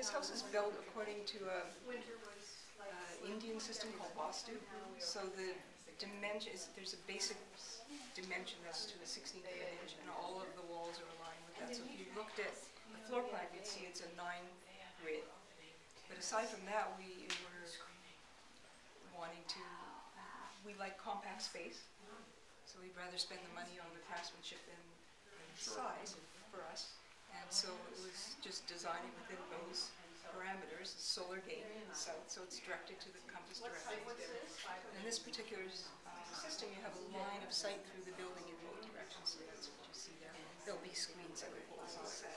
this house is built according to a Indian system called Vastu. So the dimension is, there's a basic dimension that's to a 16th of an inch, and all of the walls are aligned with that. So if you looked at the floor plan, you'd see it's a 9 grid. But aside from that, we were wanting to, we like compact space, so we'd rather spend the money on the craftsmanship than size for us. And so it was just designing within those parameters, solar gate south, so it's directed to the compass directly. In this particular system, you have a line of sight through the building in both directions, so that's what you see there. There'll be screens that will hold on set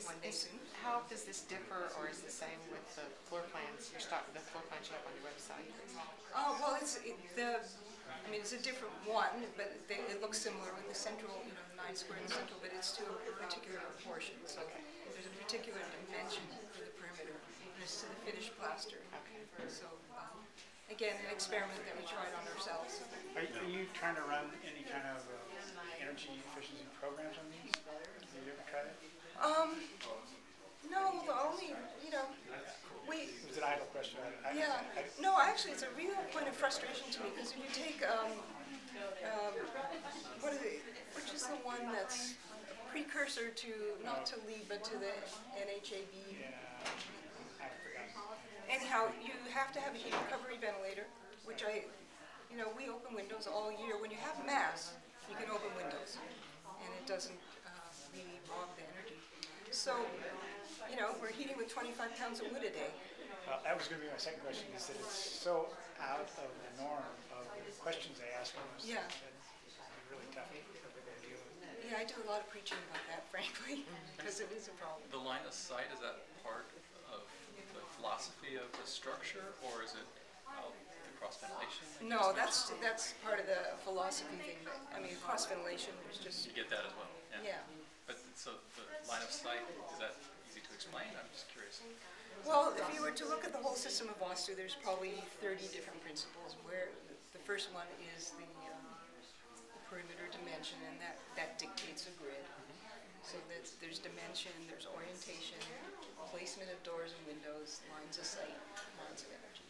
one day soon. How does this differ, or is the same with the floor plans? The floor plans you have on your website. Well, it's a different one, but it looks similar with the central, 9 square in the central, but it's to a particular proportion. So there's a particular dimension for the perimeter, and it's to the finished plaster. So again, an experiment that we tried on ourselves. Are you trying to run any kind of energy efficiency programs on these? Have you ever tried it? No, the only, It was an idle question. No, actually, it's a real point of frustration to me, because if you take, which is the one that's a precursor to, not to LEED, but to the NHAB. I forgot. Anyhow, you have to have a heat recovery ventilator, which we open windows all year. When you have mass, you can open windows, and it doesn't really bog the energy. So, we're heating with 25 pounds of wood a day. That was going to be my second question, is that it's so out of the norm of the questions they ask us. Yeah. It's really tough to deal with. Yeah, I do a lot of preaching about that, frankly, because it is a problem. The line of sight, is that part of the philosophy of the structure, or is it the cross ventilation? No, that's part of the philosophy thing. But, cross ventilation is just... You get that as well? Yeah. But so the line of sight, is that easy to explain? I'm just curious. Well, if you were to look at the whole system of Vastu, there's probably 30 different principles, where the first one is the perimeter dimension, and that dictates a grid. So there's dimension, there's orientation, placement of doors and windows, lines of sight, lines of energy.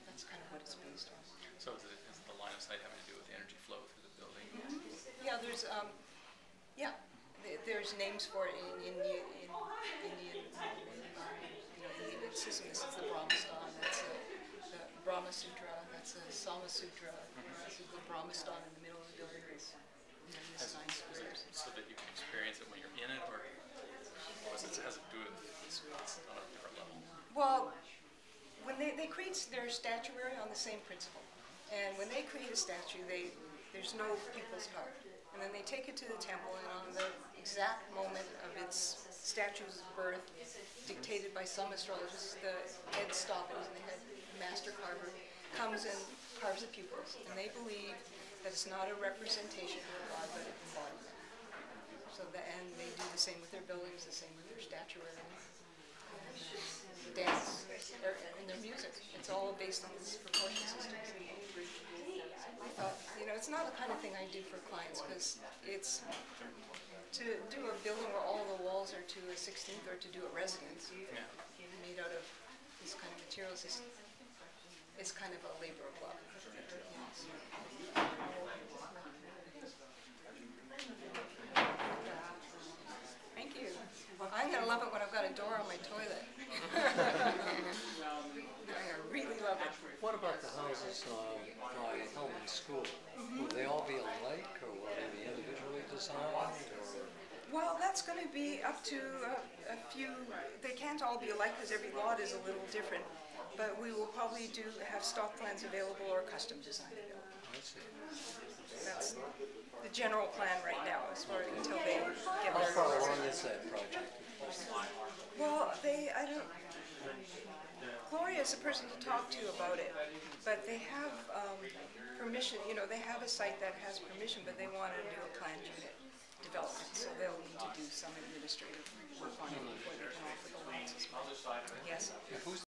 That's kind of what it's based on. So is the line of sight having to do with the energy flow through the building? Yeah, there's names for it in Indian system. This is the Brahmastan, that's the Brahma Sutra, that's the Sama Sutra, this is the Brahmastan in the middle of the building. This 9 squares. So that you can experience it when you're in it, or has it to do with it's on a different level? Well, when they create their statuary on the same principle, and when they create a statue, there's no pupil's heart. And then they take it to the temple, and on the exact moment of its statue's birth, dictated by some astrologers, the head stoppers and the head master carver comes and carves the pupils. And they believe that it's not a representation of God, but an embodiment. And they do the same with their buildings, the same with their statuary, dance, and their music. It's all based on this proportion system. I thought, it's not the kind of thing I do for clients, because it's to do a building where all the walls are to a 16th, or to do a residence made out of this kind of materials is kind of a labor of love. Thank you. I'm going to love it when I've got a door on my toilet. I really love it. What about the houses by home and school? Will they all be alike, or will they be individually designed? Or? Well, that's going to be up to a few. They can't all be alike, because every lot is a little different. But we will probably have stock plans available, or custom design available. I see. That's the general plan right now, as far until they get How their... far along is that project? Well, I don't... Gloria is the person to talk to about it, but they have permission. They have a site that has permission, but they want to do a planned unit development, so they'll need to do some administrative work on it before they can offer the loans as well. Yes.